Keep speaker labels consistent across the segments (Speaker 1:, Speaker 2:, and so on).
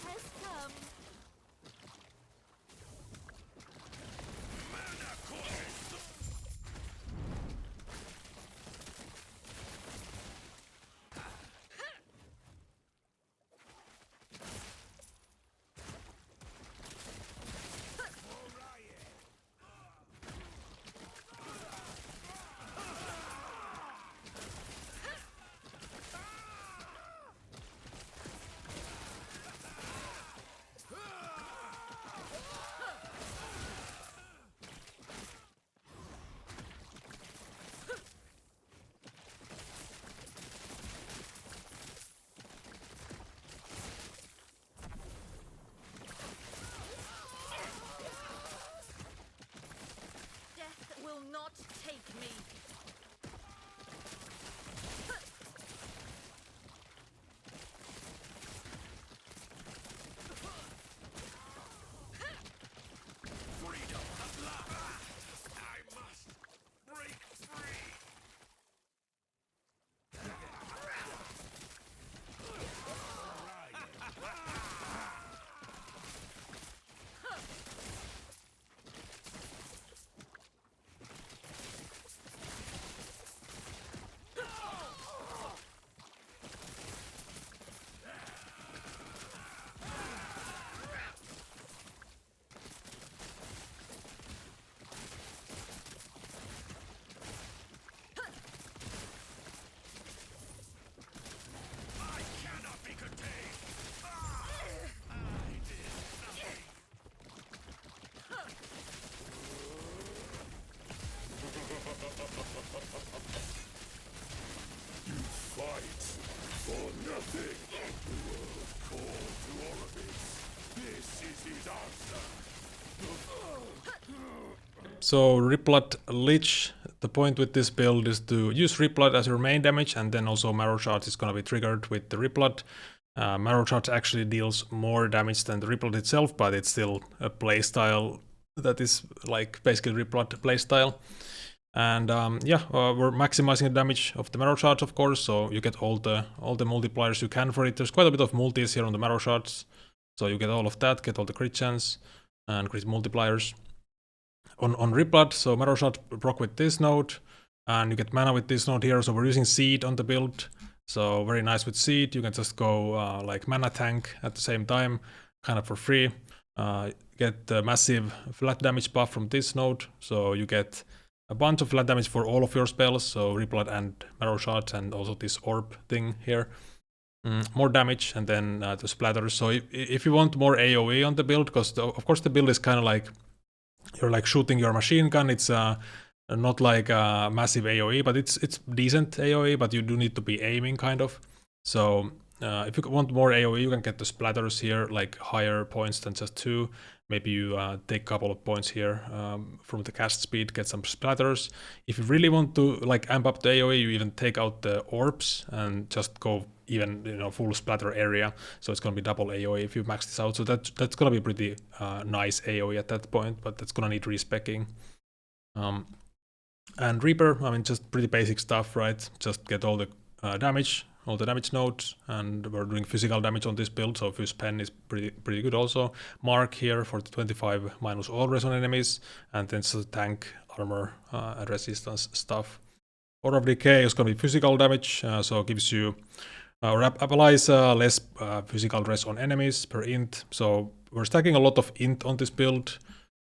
Speaker 1: has come. Will not take me.
Speaker 2: Freedom at last! I must break free! Fight for nothing. The world called to all of this. This is his answer.
Speaker 3: So Replat Lich, the point with this build is to use Replat as your main damage, and then also Marrow Charge is gonna be triggered with the Replat. Marrow Charge actually deals more damage than the Replat itself, but it's still a playstyle that is like basically Replat playstyle. And we're maximizing the damage of the Marrow Charge, of course, so you get all the multipliers you can for it. There's quite a bit of multis here on the Marrow Charge, so you get all of that, get all the crit chance and crit multipliers. On Replat, so Marrow Charge proc with this node, and you get mana with this node here, so we're using Seed on the build, so very nice with Seed. You can just go like mana tank at the same time, kind of for free. Get the massive flat damage buff from this node, so you get a bunch of flat damage for all of your spells, so Replat and Marrow Charge, and also this orb thing here. More damage, and then the splatters. So if you want more AoE on the build, because of course the build is kind of like you're like shooting your machine gun. It's not like a massive AoE, but it's decent AoE, but you do need to be aiming kind of. So if you want more AoE, you can get the splatters here, like higher points than just 2. Maybe you take a couple of points here from the cast speed, get some splatters. If you really want to like amp up the AoE, you even take out the orbs and just go even full splatter area. So it's gonna be double AoE if you max this out. So that's gonna be pretty nice AoE at that point, but that's gonna need respecking. And Reaper, I mean, just pretty basic stuff, right? Just get all the damage, all the damage nodes, and we're doing physical damage on this build, so Fuse Pen is pretty good also. Mark here for the 25 minus all res on enemies, and then some tank armor and resistance stuff. Order of Decay is going to be physical damage, so gives you applies less physical res on enemies per int. So we're stacking a lot of int on this build,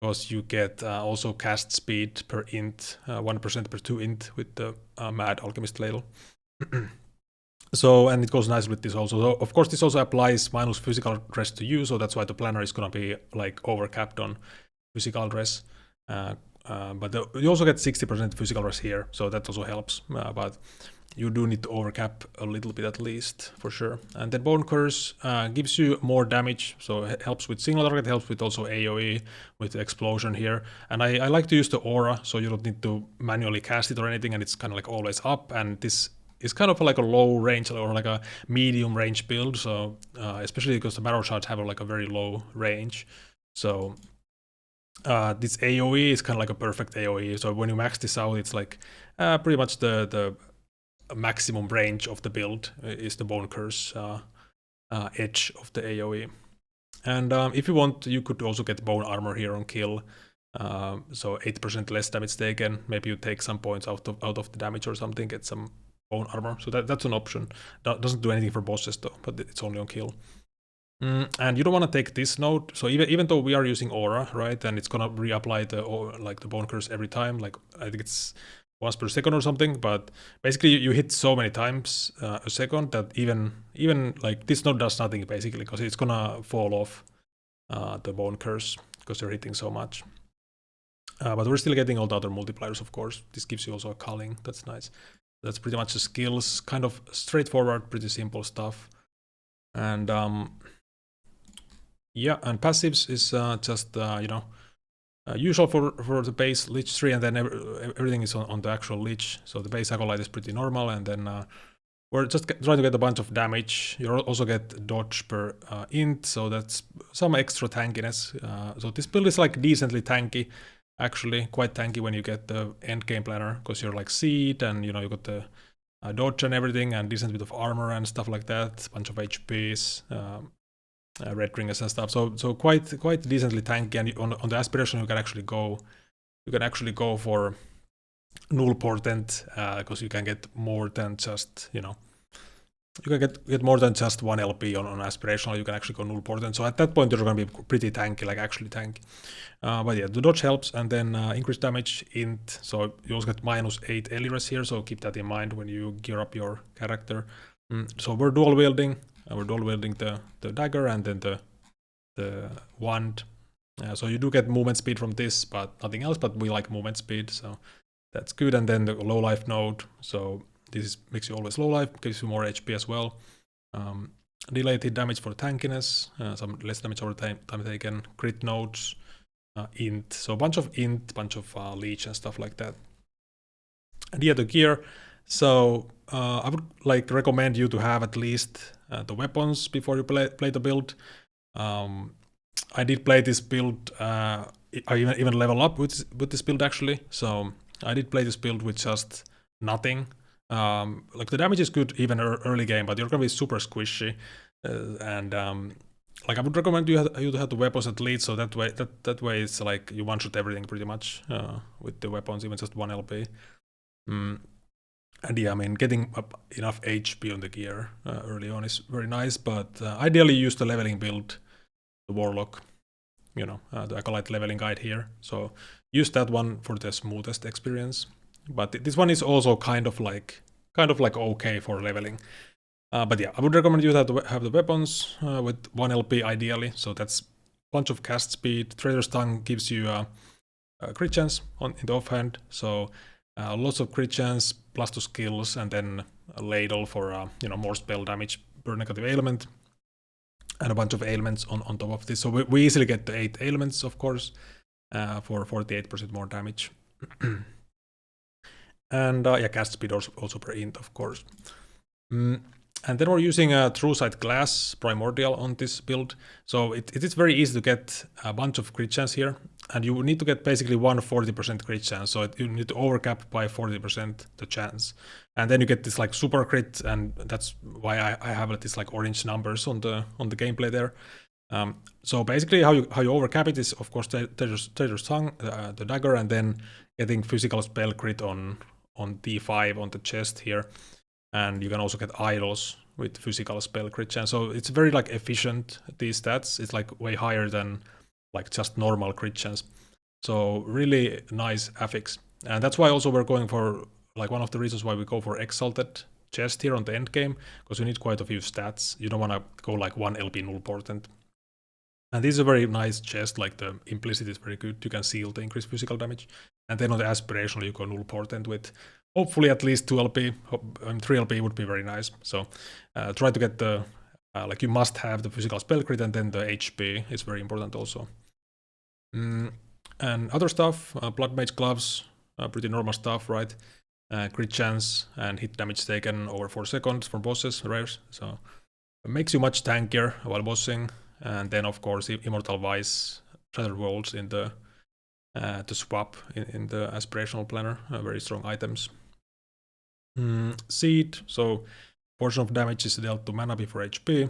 Speaker 3: because you get also cast speed per int, 1% per 2 int with the Mad Alchemist Ladle. So, and it goes nice with this also. So, of course, this also applies minus physical res to you, so that's why the planner is gonna be like overcapped on physical res. But you also get 60% physical res here, so that also helps. But you do need to overcap a little bit at least, for sure. And then Bone Curse gives you more damage, so it helps with single target, helps with also AoE, with the explosion here. And I like to use the aura, so you don't need to manually cast it or anything, and it's kind of like always up, and this is kind of like a low range or like a medium range build, so especially because the Marrow Charge have like a very low range. So this AoE is kind of like a perfect AoE, so when you max this out, it's like pretty much the maximum range of the build is the Bone Curse. edge of the AoE. And if you want, you could also get bone armor here on kill. So 8% less damage taken. Maybe you take some points out of the damage or something, get some bone armor. So that's an option. Doesn't do anything for bosses though, but it's only on kill. And you don't want to take this node. So even though we are using aura, right, and it's gonna reapply the bone curse every time. Like I think it's once per second or something. But basically you hit so many times a second that even like this node does nothing basically, because it's gonna fall off the bone curse because you're hitting so much. But we're still getting all the other multipliers, of course. This gives you also a culling. That's nice. That's pretty much the skills. Kind of straightforward, pretty simple stuff. And yeah, and passives is just you know, usual for the base Lich 3, and then everything is on the actual Lich. So the base Acolyte is pretty normal, and then we're just trying to get a bunch of damage. You also get dodge per int, so that's some extra tankiness. So this build is like decently tanky. Actually quite tanky when you get the end game planner, because you're like seed and you know you got the dodge and everything and decent bit of armor and stuff like that, bunch of HPs, red ringers and stuff. So quite decently tanky, and on the aspiration you can actually go for null portent, because you can get more than just, you know, you can get more than just 1 LP on aspirational. You can actually go null portent. So at that point you're gonna be pretty tanky, like actually tanky. But yeah, the dodge helps, and then increased damage int. So you also get -8 Eliras here, so keep that in mind when you gear up your character. So we're dual wielding. We're dual wielding the dagger and then the wand. So you do get movement speed from this, but nothing else. But we like movement speed, so that's good. And then the low life node. So this makes you always low life, gives you more HP as well. Delayed hit damage for tankiness, some less damage over time taken. Crit nodes, int. So a bunch of int, bunch of leech and stuff like that. And yeah, the gear. So I would like recommend you to have at least the weapons before you play the build. I did play this build. I even level up with this build actually. So I did play this build with just nothing. Like the damage is good even early game, but you're gonna be super squishy, and like I would recommend you to have the weapons at least, so that way it's like you one-shot everything pretty much with the weapons, even just 1 LP. And yeah, I mean, getting up enough HP on the gear early on is very nice, but ideally use the leveling build, the Warlock, you know, the Acolyte leveling guide here. So use that one for the smoothest experience. But this one is also kind of like okay for leveling. But yeah, I would recommend you to have the weapons with 1 LP ideally. So that's a bunch of cast speed. Traitor's Tongue gives you a crit chance in the offhand. So lots of crit chance plus 2 skills, and then a ladle for you know, more spell damage per negative ailment, and a bunch of ailments on top of this. So we easily get the 8 ailments, of course, for 48% more damage. And yeah, cast speed also per int, of course. And then we're using a True Sight Glass Primordial on this build. So it is very easy to get a bunch of crit chance here. And you need to get basically 140% crit chance. So you need to overcap by 40% the chance. And then you get this like super crit, and that's why I have this like orange numbers on the gameplay there. So basically how you overcap it is, of course, Traitor's Tongue, the dagger, and then getting physical spell crit on D5 on the chest here. And you can also get idols with physical spell crit chance. So it's very like efficient, these stats. It's like way higher than like just normal crit chance. So really nice affix. And that's why also we're going for, like, one of the reasons why we go for Exalted chest here on the end game, because you need quite a few stats. You don't want to go like 1 LP null portent. And this is a very nice chest, like the implicit is very good. You can seal the increased physical damage. And then on the aspirational you go null portent with hopefully at least 2 LP. 3 LP would be very nice. So try to get the, like you must have the physical spell crit, and then the HP is very important also. And other stuff, Blood Mage Gloves, pretty normal stuff, right? Crit chance and hit damage taken over 4 seconds for bosses, rares. So it makes you much tankier while bossing. And then of course Immortal Vice, Shattered Worlds in the to swap in the aspirational planner, very strong items. Seed, so portion of damage is dealt to mana before HP.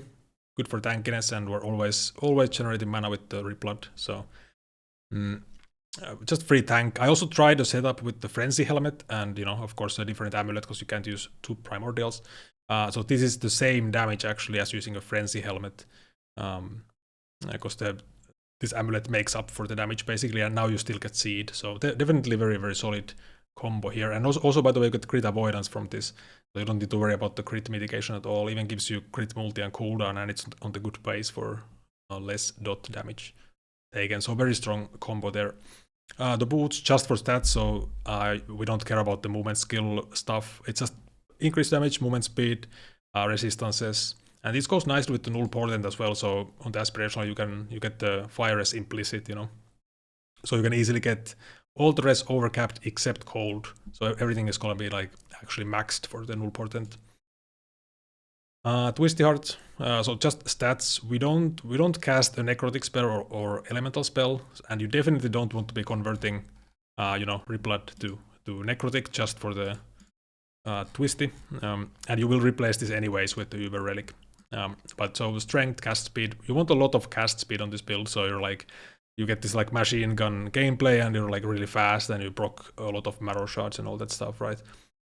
Speaker 3: good for tankiness, and we're always generating mana with the Repload. So just free tank. I also tried the setup with the Frenzy helmet, and you know, of course, a different amulet because you can't use 2 primordials. So this is the same damage actually as using a Frenzy helmet, because this amulet makes up for the damage basically, and now you still get seed. So definitely very solid combo here. And also by the way, you get crit avoidance from this, so you don't need to worry about the crit mitigation at all. Even gives you crit multi and cooldown, and it's on the good pace for less dot damage taken. So very strong combo there. The boots just for stats, so we don't care about the movement skill stuff. It's just increased damage, movement speed, resistances, and this goes nicely with the null portent as well. So on the aspirational, you get the fire as implicit, you know, so you can easily get all the rest overcapped except cold. So everything is gonna be like actually maxed for the null portent. Twisty Heart. So just stats. We don't cast a necrotic spell or elemental spell, and you definitely don't want to be converting, you know, Repload to necrotic just for the twisty. And you will replace this anyways with the Uber Relic. But so strength, cast speed. You want a lot of cast speed on this build, so you're like, you get this like machine gun gameplay, and you're like really fast, and you proc a lot of marrow shards and all that stuff, right?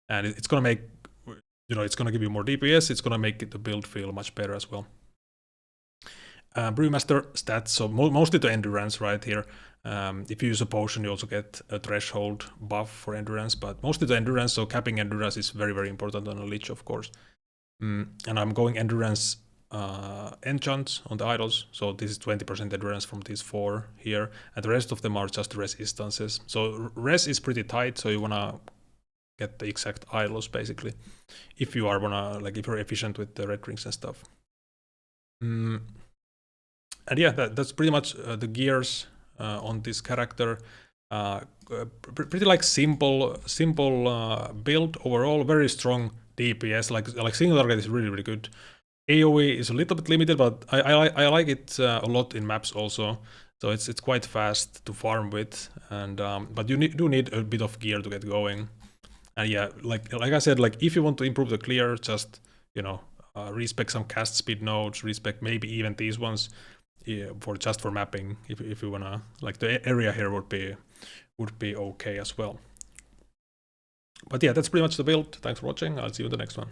Speaker 3: And it's gonna make, you know, it's gonna give you more DPS. It's gonna make the build feel much better as well. Brewmaster stats, so mostly the endurance right here. If you use a potion, you also get a threshold buff for endurance, but mostly the endurance. So capping endurance is very important on a Lich, of course. And I'm going endurance enchants on the idols, so this is 20% endurance from these 4 here, and the rest of them are just resistances. So res is pretty tight, so you wanna get the exact idols basically, if you are if you're efficient with the red rings and stuff. And yeah, that's pretty much the gears on this character. Pretty like simple build overall, very strong DPS. Like single target is really good. AoE is a little bit limited, but I like it a lot in maps also. So it's quite fast to farm with, and but you do need a bit of gear to get going. And yeah, like I said, like if you want to improve the clear, just, you know, respec some cast speed nodes, respec maybe even these ones, yeah, for mapping. If you wanna, like, the area here would be okay as well. But yeah, that's pretty much the build. Thanks for watching. I'll see you in the next one.